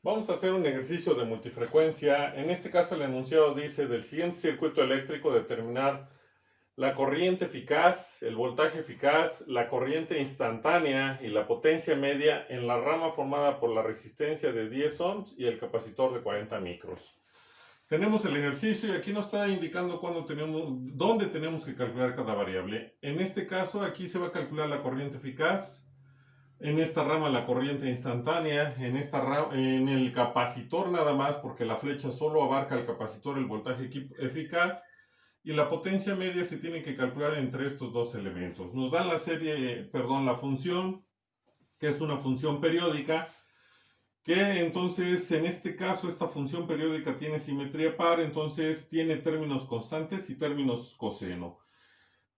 Vamos a hacer un ejercicio de multifrecuencia. En este caso el enunciado dice del siguiente circuito eléctrico determinar la corriente eficaz, el voltaje eficaz, la corriente instantánea y la potencia media en la rama formada por la resistencia de 10 ohms y el capacitor de 40 micros. Tenemos el ejercicio y aquí nos está indicando dónde tenemos que calcular cada variable. En este caso aquí se va a calcular la corriente eficaz, en esta rama la corriente instantánea, en el capacitor nada más, porque la flecha solo abarca el capacitor, el voltaje eficaz, y la potencia media se tiene que calcular entre estos dos elementos. Nos dan la función, que es una función periódica, que entonces en este caso esta función periódica tiene simetría par, entonces tiene términos constantes y términos coseno.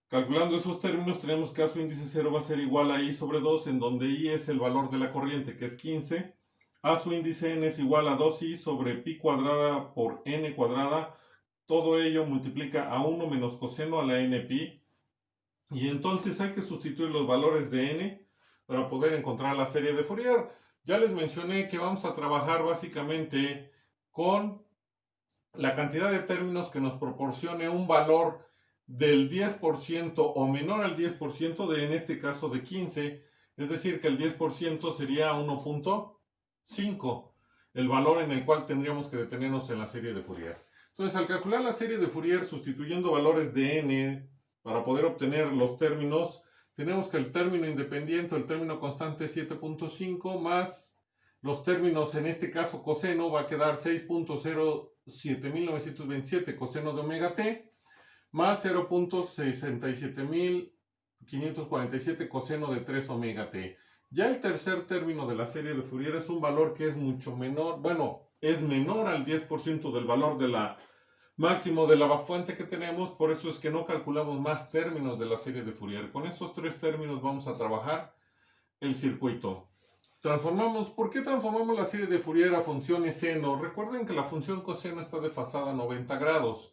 Calculando esos términos tenemos que a su índice 0 va a ser igual a I sobre 2, en donde I es el valor de la corriente, que es 15. A su índice n es igual a 2i sobre pi cuadrada por n cuadrada. Todo ello multiplica a 1 menos coseno a la n pi. Y entonces hay que sustituir los valores de n para poder encontrar la serie de Fourier. Ya les mencioné que vamos a trabajar básicamente con la cantidad de términos que nos proporcione un valor del 10% o menor al 10% de, en este caso, de 15, es decir, que el 10% sería 1.5, el valor en el cual tendríamos que detenernos en la serie de Fourier. Entonces, al calcular la serie de Fourier sustituyendo valores de n para poder obtener los términos, tenemos que el término independiente, el término constante es 7.5 más los términos, en este caso coseno, va a quedar 6.07927 coseno de omega t más 0.67547 coseno de 3 omega t. Ya el tercer término de la serie de Fourier es un valor que es mucho menor, bueno, es menor al 10% del valor de la máximo de la fuente que tenemos, por eso es que no calculamos más términos de la serie de Fourier. Con esos tres términos vamos a trabajar el circuito. ¿Por qué transformamos la serie de Fourier a funciones seno? Recuerden que la función coseno está desfasada a 90 grados.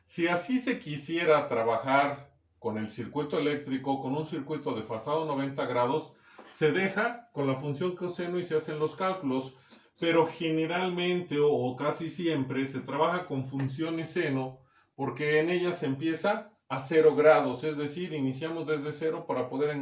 Si así se quisiera trabajar con el circuito eléctrico, con un circuito desfasado a 90 grados, se deja con la función coseno y se hacen los cálculos. Pero generalmente o casi siempre se trabaja con funciones seno porque en ellas se empieza a 0 grados, es decir, iniciamos desde 0 para poder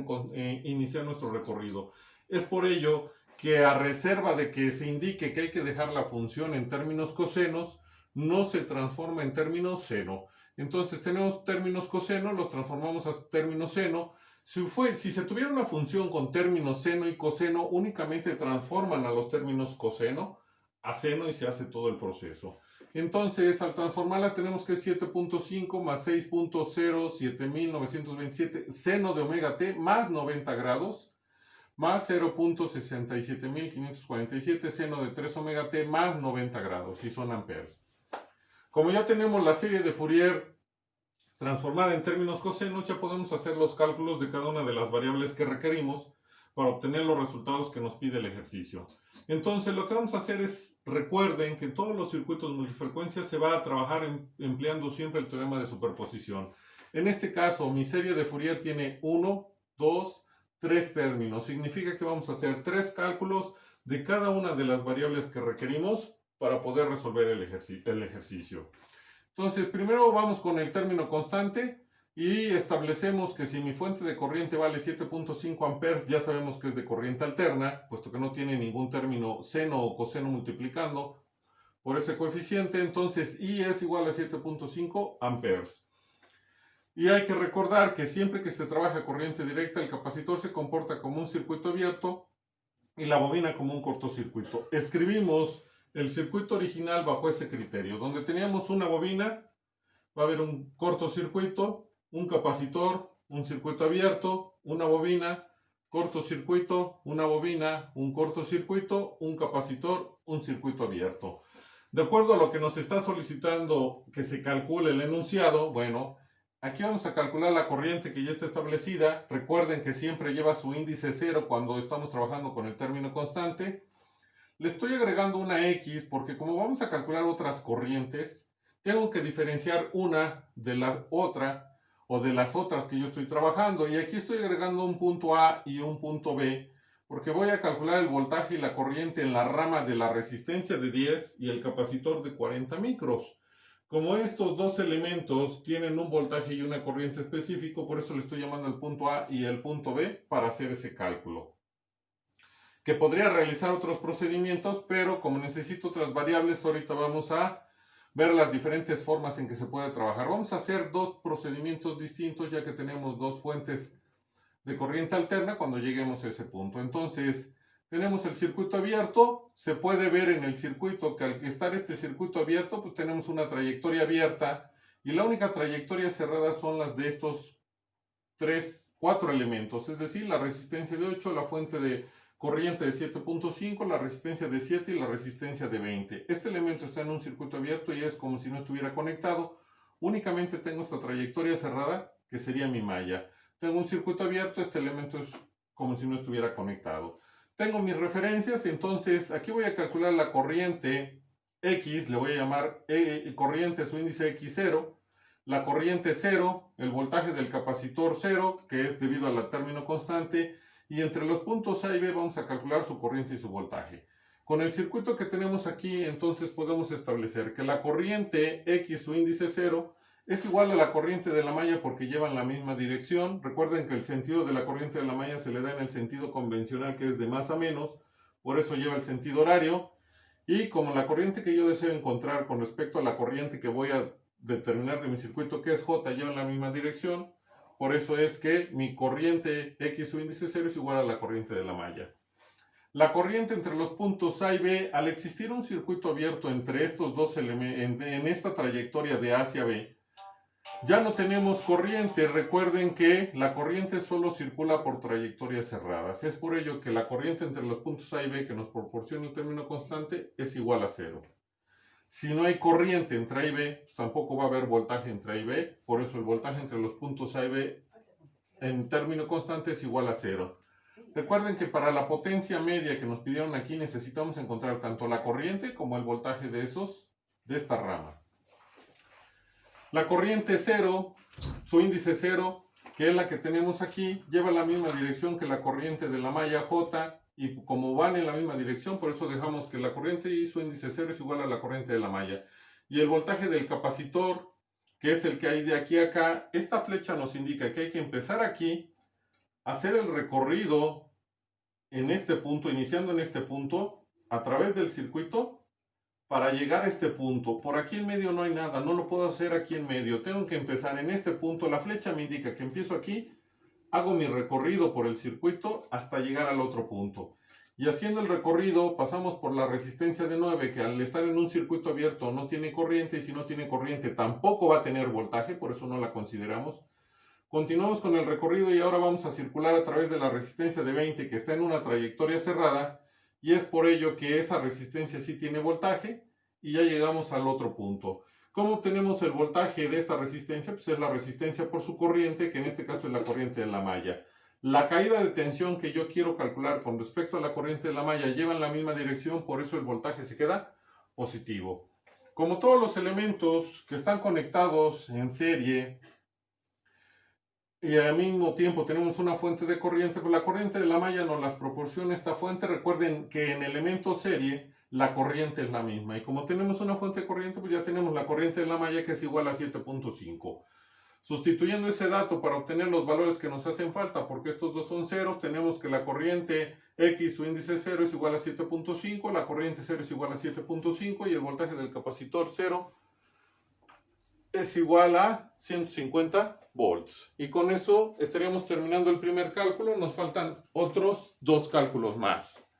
iniciar nuestro recorrido. Es por ello que a reserva de que se indique que hay que dejar la función en términos cosenos, no se transforma en términos seno. Entonces tenemos términos coseno, los transformamos a términos seno. Si se tuviera una función con términos seno y coseno, únicamente transforman a los términos coseno a seno y se hace todo el proceso. Entonces, al transformarla tenemos que 7.5 más 6.07927 seno de omega t más 90 grados más 0.67547 seno de 3 omega t más 90 grados, y son amperes. Como ya tenemos la serie de Fourier transformada en términos cosenos, ya podemos hacer los cálculos de cada una de las variables que requerimos para obtener los resultados que nos pide el ejercicio. Entonces lo que vamos a hacer es, recuerden que en todos los circuitos multifrecuencia se va a trabajar empleando siempre el teorema de superposición. En este caso, mi serie de Fourier tiene 1, 2, 3 términos. Significa que vamos a hacer 3 cálculos de cada una de las variables que requerimos para poder resolver el ejercicio. Entonces, primero vamos con el término constante y establecemos que si mi fuente de corriente vale 7.5 amperes, ya sabemos que es de corriente alterna, puesto que no tiene ningún término seno o coseno multiplicando por ese coeficiente. Entonces, I es igual a 7.5 amperes. Y hay que recordar que siempre que se trabaja corriente directa, el capacitor se comporta como un circuito abierto y la bobina como un cortocircuito. Escribimos el circuito original bajo ese criterio. Donde teníamos una bobina, va a haber un cortocircuito, un capacitor, un circuito abierto, una bobina, cortocircuito, una bobina, un cortocircuito, un capacitor, un circuito abierto. De acuerdo a lo que nos está solicitando que se calcule el enunciado, bueno, aquí vamos a calcular la corriente que ya está establecida. Recuerden que siempre lleva su índice 0 cuando estamos trabajando con el término constante. Le estoy agregando una X porque como vamos a calcular otras corrientes, tengo que diferenciar una de la otra o de las otras que yo estoy trabajando. Y aquí estoy agregando un punto A y un punto B porque voy a calcular el voltaje y la corriente en la rama de la resistencia de 10 y el capacitor de 40 micros. Como estos dos elementos tienen un voltaje y una corriente específico, por eso le estoy llamando el punto A y el punto B para hacer ese cálculo. Que podría realizar otros procedimientos, pero como necesito otras variables, ahorita vamos a ver las diferentes formas en que se puede trabajar. Vamos a hacer dos procedimientos distintos ya que tenemos dos fuentes de corriente alterna cuando lleguemos a ese punto. Entonces, tenemos el circuito abierto. Se puede ver en el circuito que al estar este circuito abierto, pues tenemos una trayectoria abierta y la única trayectoria cerrada son las de estos 4 elementos, es decir, la resistencia de 8, la fuente de corriente de 7.5, la resistencia de 7 y la resistencia de 20. Este elemento está en un circuito abierto y es como si no estuviera conectado. Únicamente tengo esta trayectoria cerrada, que sería mi malla. Tengo un circuito abierto, este elemento es como si no estuviera conectado. Tengo mis referencias, entonces aquí voy a calcular la corriente X, le voy a llamar corriente, su índice X0, la corriente 0, el voltaje del capacitor 0, que es debido al término constante, y entre los puntos A y B vamos a calcular su corriente y su voltaje. Con el circuito que tenemos aquí, entonces podemos establecer que la corriente X, su índice 0, es igual a la corriente de la malla porque llevan la misma dirección. Recuerden que el sentido de la corriente de la malla se le da en el sentido convencional, que es de más a menos, por eso lleva el sentido horario. Y como la corriente que yo deseo encontrar con respecto a la corriente que voy a determinar de mi circuito, que es J, lleva en la misma dirección, por eso es que mi corriente X, su índice 0, es igual a la corriente de la malla. La corriente entre los puntos A y B, al existir un circuito abierto entre estos dos elementos, en esta trayectoria de A hacia B, ya no tenemos corriente. Recuerden que la corriente solo circula por trayectorias cerradas. Es por ello que la corriente entre los puntos A y B que nos proporciona el término constante es igual a 0. Si no hay corriente entre A y B, pues tampoco va a haber voltaje entre A y B. Por eso el voltaje entre los puntos A y B en término constante es igual a 0. Recuerden que para la potencia media que nos pidieron aquí necesitamos encontrar tanto la corriente como el voltaje de esta rama. La corriente 0, su índice 0, que es la que tenemos aquí, lleva la misma dirección que la corriente de la malla J, y como van en la misma dirección, por eso dejamos que la corriente y su índice 0 es igual a la corriente de la malla. Y el voltaje del capacitor, que es el que hay de aquí a acá, esta flecha nos indica que hay que empezar aquí, hacer el recorrido en este punto, iniciando en este punto, a través del circuito, para llegar a este punto. Por aquí en medio no hay nada, no lo puedo hacer aquí en medio. Tengo que empezar en este punto. La flecha me indica que empiezo aquí, hago mi recorrido por el circuito hasta llegar al otro punto. Y haciendo el recorrido pasamos por la resistencia de 9, que al estar en un circuito abierto no tiene corriente, y si no tiene corriente tampoco va a tener voltaje, por eso no la consideramos. Continuamos con el recorrido y ahora vamos a circular a través de la resistencia de 20, que está en una trayectoria cerrada, y es por ello que esa resistencia sí tiene voltaje, y ya llegamos al otro punto. ¿Cómo obtenemos el voltaje de esta resistencia? Pues es la resistencia por su corriente, que en este caso es la corriente de la malla. La caída de tensión que yo quiero calcular con respecto a la corriente de la malla lleva en la misma dirección, por eso el voltaje se queda positivo. Como todos los elementos que están conectados en serie, y al mismo tiempo tenemos una fuente de corriente, pues la corriente de la malla nos las proporciona esta fuente. Recuerden que en elemento serie la corriente es la misma, y como tenemos una fuente de corriente, pues ya tenemos la corriente de la malla, que es igual a 7.5. Sustituyendo ese dato para obtener los valores que nos hacen falta, porque estos dos son ceros, tenemos que la corriente X, su índice 0, es igual a 7.5, la corriente 0 es igual a 7.5 y el voltaje del capacitor 0 es igual a 150 volts. Y con eso estaríamos terminando el primer cálculo. Nos faltan otros 2 cálculos más.